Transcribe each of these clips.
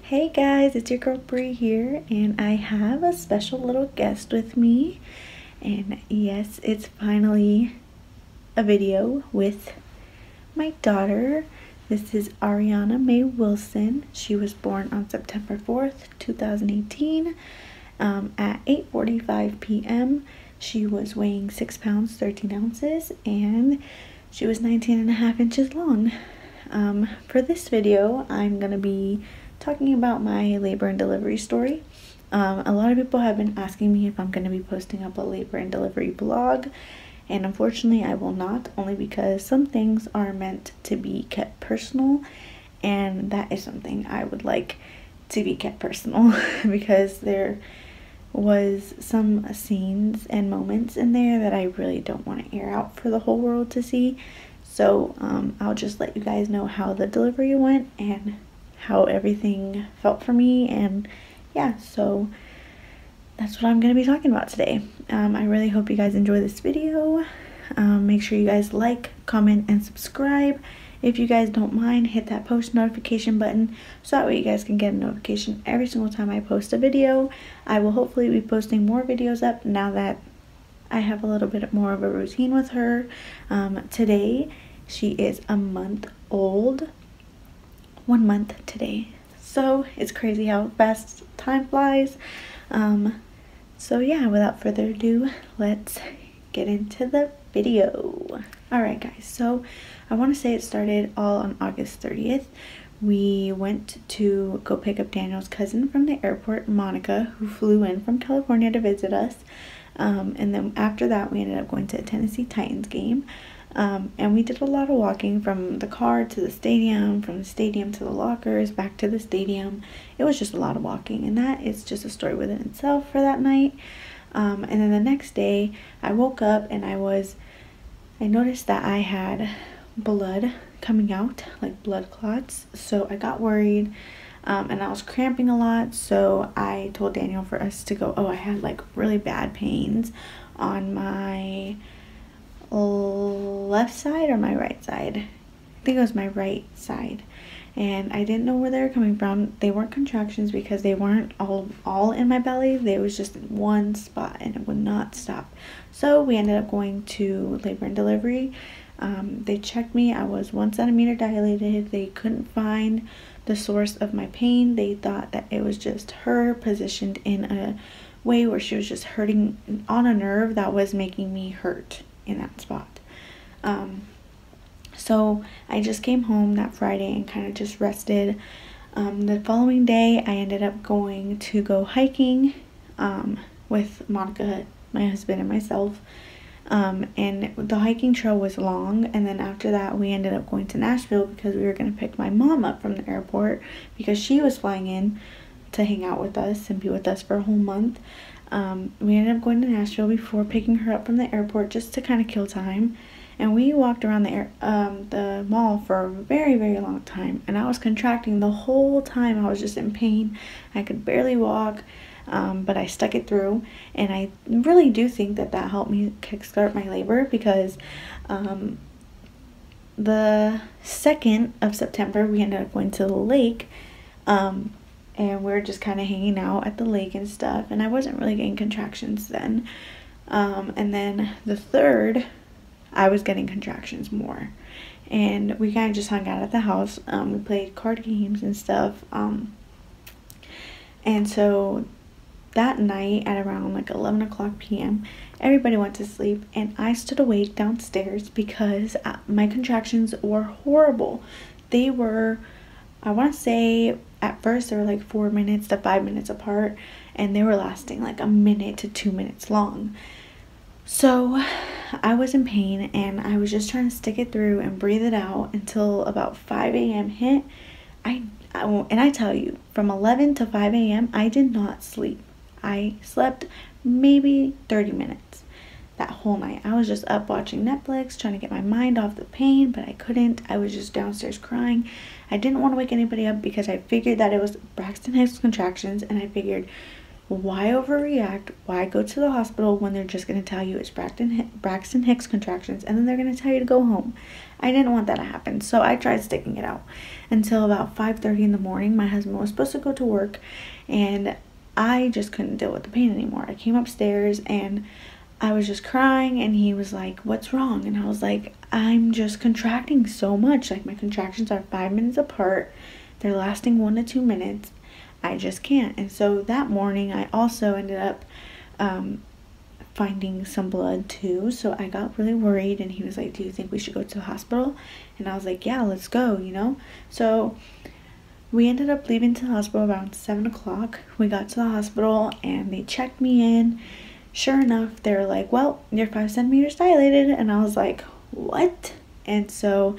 Hey guys, it's your girl Bree here, and I have a special little guest with me. And yes, it's finally a video with my daughter. This is Ariana Mae Wilson. She was born on September 4th, 2018 at 8:45 p.m. She was weighing 6 pounds, 13 ounces, and she was 19.5 inches long. For this video, I'm going to be talking about my labor and delivery story. A lot of people have been asking me if I'm going to be posting up a labor and delivery blog, and unfortunately I will not, only because some things are meant to be kept personal, and that is something I would like to be kept personal because there was some scenes and moments in there that I really don't want to air out for the whole world to see. So I'll just let you guys know how the delivery went and how everything felt for me, and yeah, so that's what I'm going to be talking about today. I really hope you guys enjoy this video. Make sure you guys like, comment, and subscribe. If you guys don't mind, hit that post notification button so that way you guys can get a notification every single time I post a video. I will hopefully be posting more videos up now that I have a little bit more of a routine with her. Today she is a month old. 1 month today, so it's crazy how fast time flies. So yeah, without further ado, let's get into the video. Alright guys, so I want to say it started all on August 30th. We went to go pick up Daniel's cousin from the airport, Monica, who flew in from California to visit us, and then after that we ended up going to a Tennessee Titans game. And we did a lot of walking from the car to the stadium, from the stadium to the lockers, back to the stadium. It was just a lot of walking, and that is just a story within itself for that night. And then the next day I woke up and I noticed that I had blood coming out, like blood clots. So I got worried, and I was cramping a lot. So I told Daniel for us to go. I had like really bad pains on my left side or my right side. I think it was my right side, and I didn't know where they were coming from. They weren't contractions because they weren't all in my belly. They was just in one spot and it would not stop. So we ended up going to labor and delivery. They checked me. I was 1 centimeter dilated. They couldn't find the source of my pain. They thought that it was just her positioned in a way where she was just hurting on a nerve that was making me hurt in that spot. So I just came home that Friday and kind of just rested. The following day I ended up going to go hiking with Monica, my husband, and myself, and the hiking trail was long, and then after that we ended up going to Nashville because we were going to pick my mom up from the airport because she was flying in to hang out with us and be with us for a whole month. We ended up going to Nashville before picking her up from the airport just to kind of kill time, and we walked around the mall for a very, very long time, and I was contracting the whole time. I was just in pain. I could barely walk, but I stuck it through, and I really do think that helped me kickstart my labor because the 2nd of September we ended up going to the lake, and we were just kind of hanging out at the lake and stuff, and I wasn't really getting contractions then. And then the 3rd, I was getting contractions more, and we kind of just hung out at the house. We played card games and stuff, and so that night at around like 11 o'clock p.m. everybody went to sleep, and I stood awake downstairs because my contractions were horrible. They were, I want to say, at first they were like 4 minutes to 5 minutes apart, and they were lasting like 1 minute to 2 minutes long. So I was in pain, and I was just trying to stick it through and breathe it out until about 5 a.m. hit. And I tell you, from 11 to 5 a.m. I did not sleep. I slept maybe 30 minutes that whole night. I was just up watching Netflix, trying to get my mind off the pain, but I couldn't. I was just downstairs crying. I didn't want to wake anybody up because I figured that it was Braxton Hicks contractions, and I figured Why overreact? Why go to the hospital when they're just going to tell you it's Braxton Hicks contractions, and then they're going to tell you to go home? I didn't want that to happen, so I tried sticking it out until about 5:30 in the morning. My husband was supposed to go to work, and I just couldn't deal with the pain anymore. I came upstairs, and I was just crying, and he was like, "What's wrong?" And I was like, "I'm just contracting so much. Like, my contractions are 5 minutes apart. They're lasting 1 to 2 minutes. I just can't." And so that morning I also ended up finding some blood too, so I got really worried, and he was like, "Do you think we should go to the hospital?" And I was like, "Yeah, let's go," you know. So we ended up leaving to the hospital around 7 o'clock. We got to the hospital and they checked me in. Sure enough, they were like, "Well, you're 5 centimeters dilated." And I was like, "What?" And so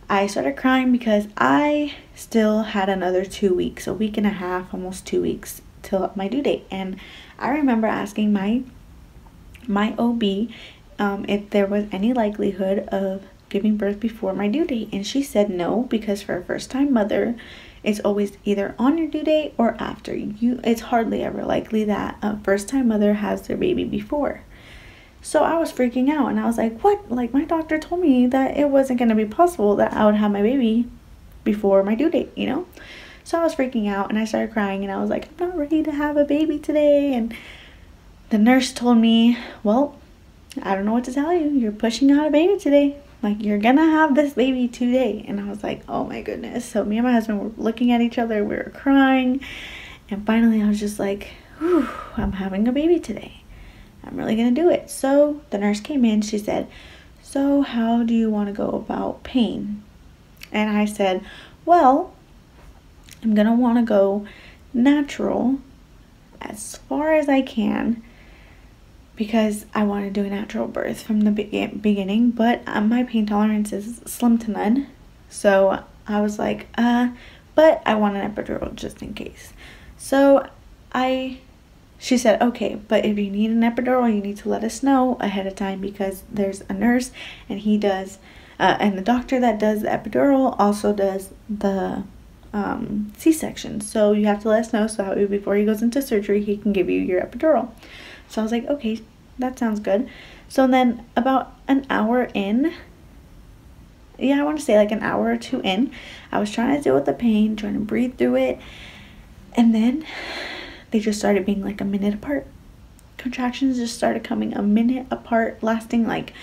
I started crying because I still had another 2 weeks, a week and a half, almost 2 weeks till my due date. And I remember asking my OB if there was any likelihood of giving birth before my due date, and she said no, because for a first-time mother, it's always either on your due date or after. It's hardly ever likely that a first-time mother has their baby before. So I was freaking out, and I was like, "What? Like, my doctor told me that it wasn't going to be possible that I would have my baby before my due date, you know?" So I was freaking out, and I started crying, and I was like, "I'm not ready to have a baby today." And the nurse told me, "Well, I don't know what to tell you. You're pushing out a baby today. Like, you're going to have this baby today." And I was like, "Oh my goodness." So me and my husband were looking at each other. We were crying. And finally, I was just like, "Whew, I'm having a baby today. I'm really going to do it." So the nurse came in. She said, "So how do you want to go about pain?" And I said, "Well, I'm going to want to go natural as far as I can, because I want to do a natural birth from the beginning, but my pain tolerance is slim to none." So I was like, but I want an epidural just in case. So she said, "Okay, but if you need an epidural, you need to let us know ahead of time, because there's a nurse, and he does, and the doctor that does the epidural also does the C-section. So you have to let us know, so that way before he goes into surgery, he can give you your epidural." So I was like, "Okay, that sounds good." So then about an hour in, I want to say like an hour or two in, I was trying to deal with the pain, trying to breathe through it. And then they just started being like a minute apart. Contractions just started coming a minute apart, lasting like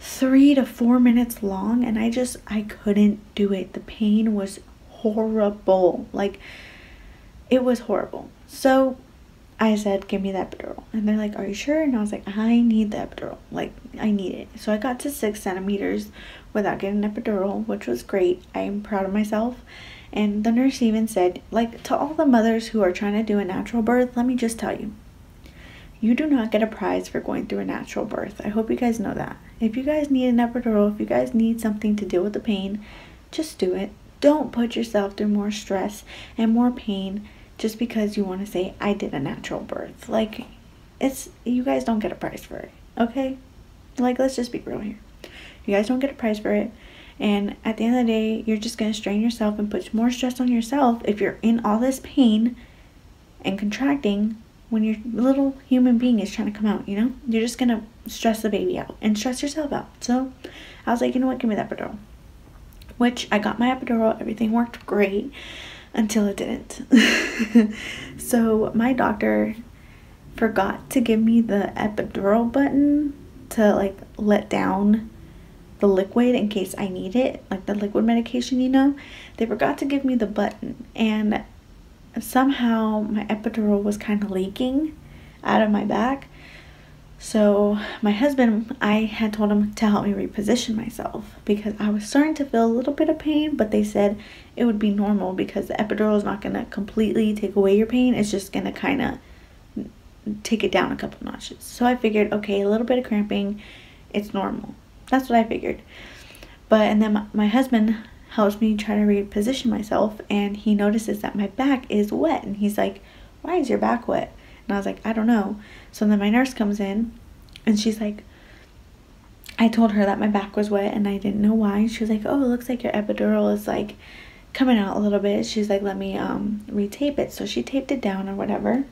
3 to 4 minutes long. And I couldn't do it. The pain was horrible. Like, it was horrible. So I said, "Give me the epidural." And they're like, "Are you sure?" And I was like, "I need the epidural. Like, I need it." So I got to 6 centimeters without getting an epidural, which was great. I am proud of myself. And the nurse even said, like, to all the mothers who are trying to do a natural birth, let me just tell you, you do not get a prize for going through a natural birth. I hope you guys know that. If you guys need an epidural, if you guys need something to deal with the pain, just do it. Don't put yourself through more stress and more pain just because you want to say, "I did a natural birth." Like, you guys don't get a prize for it, okay? Like, let's just be real here. You guys don't get a prize for it. And at the end of the day, you're just going to strain yourself and put more stress on yourself if you're in all this pain and contracting when your little human being is trying to come out, you know? You're just going to stress the baby out and stress yourself out. So I was like, "You know what? Give me that epidural." Which I got my epidural. Everything worked great until it didn't. So my doctor forgot to give me the epidural button to like let down the liquid in case I need it, like the liquid medication, you know. They forgot to give me the button, and somehow my epidural was kind of leaking out of my back. So my husband, I had told him to help me reposition myself because I was starting to feel a little bit of pain, but they said it would be normal because the epidural is not going to completely take away your pain. It's just going to kind of take it down a couple notches. So I figured, okay, a little bit of cramping, it's normal. That's what I figured. And then my husband helps me try to reposition myself, and he notices that my back is wet, and he's like, "Why is your back wet?" And I was like, "I don't know." So then my nurse comes in, and she's like, I told her that my back was wet and I didn't know why. She was like, "Oh, it looks like your epidural is like coming out a little bit." She's like, "Let me retape it." So she taped it down or whatever.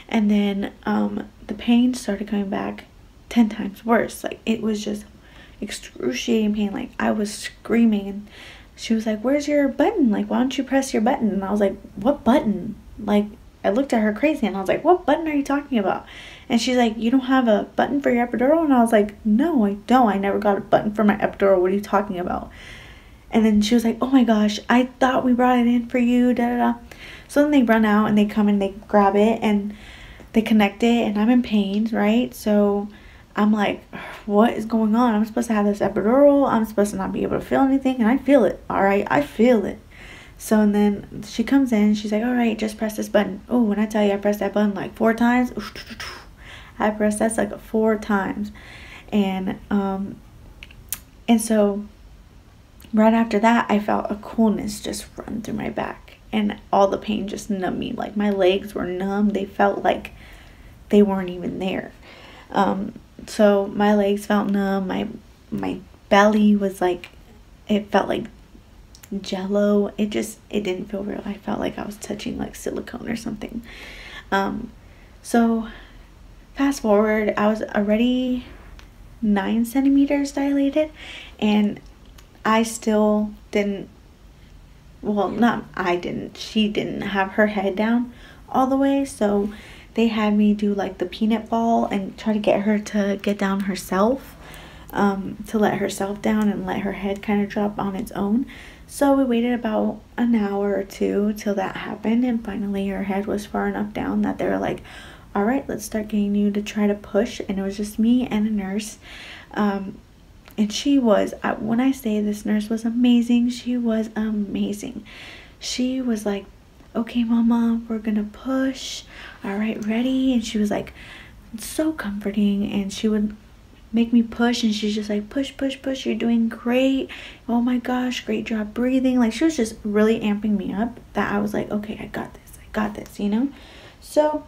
And then the pain started coming back 10 times worse. Like, it was just excruciating pain. Like, I was screaming, and she was like, where's your button? Like, why don't you press your button? And I was like, what button? Like, I looked at her crazy, and I was like, what button are you talking about? And she's like, you don't have a button for your epidural? And I was like, no, I don't. I never got a button for my epidural. What are you talking about? And then she was like, oh my gosh, I thought we brought it in for you, da da da. So then they run out and they come and they grab it and they connect it, and I'm in pain, right? So I'm like, what is going on? I'm supposed to have this epidural. I'm supposed to not be able to feel anything, and I feel it, all right? I feel it. So, and then she comes in, she's like, all right, just press this button. Oh, when I tell you I pressed that button like 4 times, I pressed that like 4 times. And so right after that, I felt a coolness just run through my back, and all the pain just numbed me. Like, my legs were numb. They felt like they weren't even there. So my legs felt numb. My belly was like, it felt like jello. It didn't feel real. I felt like I was touching like silicone or something. So fast forward, I was already 9 centimeters dilated, and I still didn't, well, not I didn't, she didn't have her head down all the way. So they had me do like the peanut ball and try to get her to get down herself, to let herself down and let her head kind of drop on its own. So we waited about an hour or 2 till that happened, and finally her head was far enough down that they were like, all right, let's start getting you to try to push. And it was just me and a nurse. And she was, when I say this nurse was amazing, she was amazing. She was like, okay, mama, we're gonna push. All right, ready? And she was like so comforting, and she would make me push, and she's just like, push, push, push, you're doing great. Oh my gosh, great job breathing. Like, she was just really amping me up, that I was like, okay, I got this, you know? So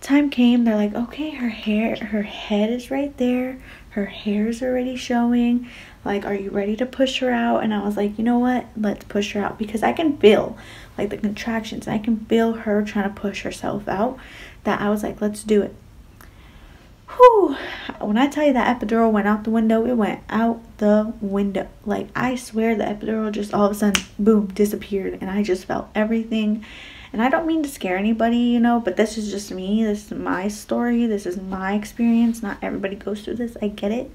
time came, they're like, okay, her head is right there, her hair's already showing, like, are you ready to push her out? And I was like, you know what, let's push her out, because I can feel like the contractions, I can feel her trying to push herself out, that I was like, let's do it. Whew. When I tell you that epidural went out the window, it went out the window. Like, I swear the epidural just all of a sudden, boom, disappeared, and I just felt everything. And I don't mean to scare anybody, you know, but this is just me. This is my story. This is my experience. Not everybody goes through this. I get it.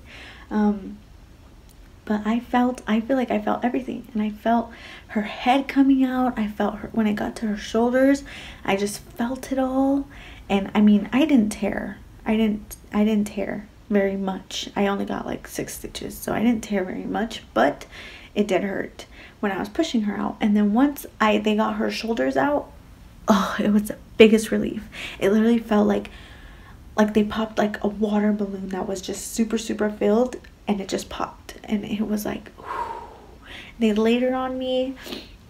But I feel like I felt everything. And I felt her head coming out. I felt her, when it got to her shoulders, I just felt it all. And I mean, I didn't tear. I didn't tear very much. I only got like 6 stitches, so I didn't tear very much, but it did hurt when I was pushing her out. And then once they got her shoulders out, oh, it was the biggest relief. It literally felt like they popped like a water balloon that was just super filled, and it just popped, and it was like, whew. They laid her on me,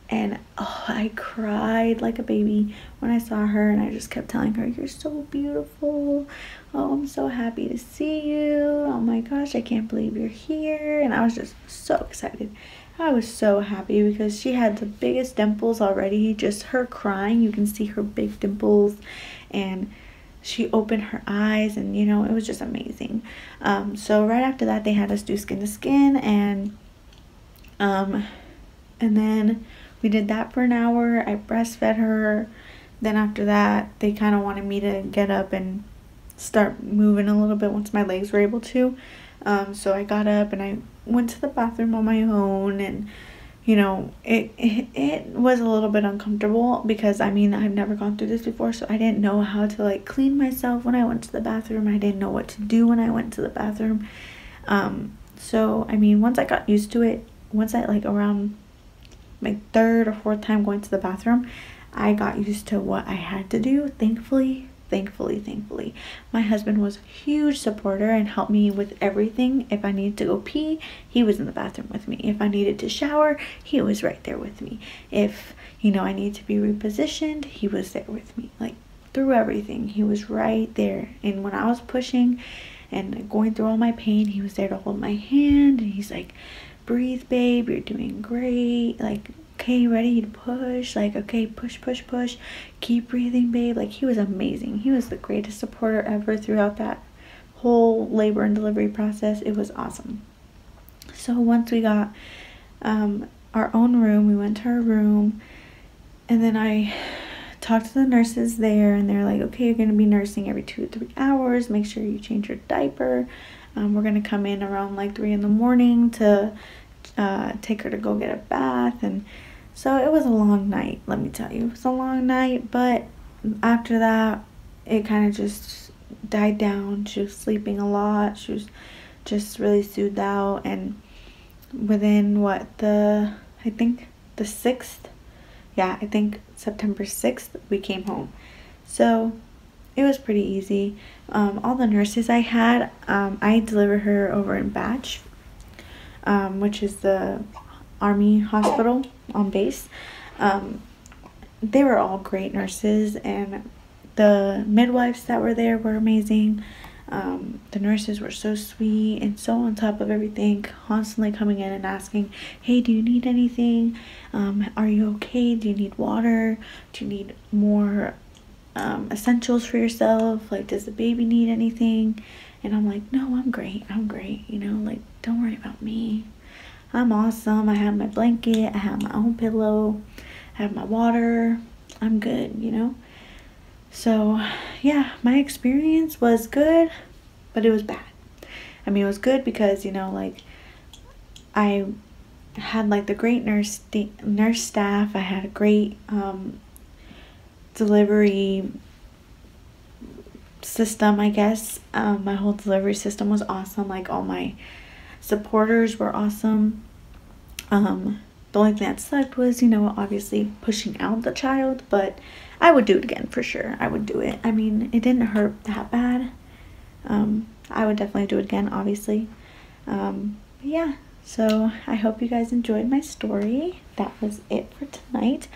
and oh, I cried like a baby when I saw her, and I just kept telling her, you're so beautiful. Oh, I'm so happy to see you. Oh my gosh, I can't believe you're here. And I was just so excited. I was so happy because she had the biggest dimples already. Just her crying, you can see her big dimples, and she opened her eyes, and you know, it was just amazing. So right after that, they had us do skin to skin, and then we did that for an hour. I breastfed her. Then after that, they kind of wanted me to get up and start moving a little bit once my legs were able to. So I got up and I went to the bathroom on my own, and you know, it was a little bit uncomfortable because I mean, I've never gone through this before, so I didn't know how to like clean myself when I went to the bathroom. I didn't know what to do when I went to the bathroom. So I mean, once I got used to it, once I like around my 3rd or 4th time going to the bathroom, I got used to what I had to do. Thankfully, my husband was a huge supporter and helped me with everything. If I needed to go pee, he was in the bathroom with me. If I needed to shower, he was right there with me. If, you know, I needed to be repositioned, he was there with me. Like, through everything, he was right there. And when I was pushing and going through all my pain, he was there to hold my hand, and he's like, breathe, babe, you're doing great, like, okay, ready to push, like, okay, push, push, push, keep breathing, babe. Like, he was amazing. He was the greatest supporter ever throughout that whole labor and delivery process. It was awesome. So once we got our own room, we went to our room, and then I talked to the nurses there, and they're like, okay, you're going to be nursing every 2 to 3 hours. Make sure you change your diaper. We're going to come in around like 3 in the morning to take her to go get a bath. And so it was a long night, let me tell you. It was a long night, but after that, it kind of just died down. She was sleeping a lot. She was just really soothed out. And within I think the 6th, yeah, I think September 6th, we came home. So it was pretty easy. All the nurses I had, I delivered her over in Batch, which is the Army hospital on base. They were all great nurses, and the midwives that were there were amazing. The nurses were so sweet and so on top of everything, constantly coming in and asking, hey, do you need anything? Are you okay? Do you need water? Do you need more essentials for yourself? Like, does the baby need anything? And I'm like, no, I'm great, you know, like, don't worry about me. I'm awesome. I have my blanket, I have my own pillow, I have my water, I'm good, you know. So yeah, my experience was good, but it was bad. I mean, it was good because, you know, like, I had like the great nurse staff. I had a great delivery system, I guess. My whole delivery system was awesome. Like, all my supporters were awesome. The only thing that sucked was, you know, obviously pushing out the child, but I would do it again for sure. I would do it. I mean, it didn't hurt that bad. I would definitely do it again, obviously. Yeah, so I hope you guys enjoyed my story. That was it for tonight.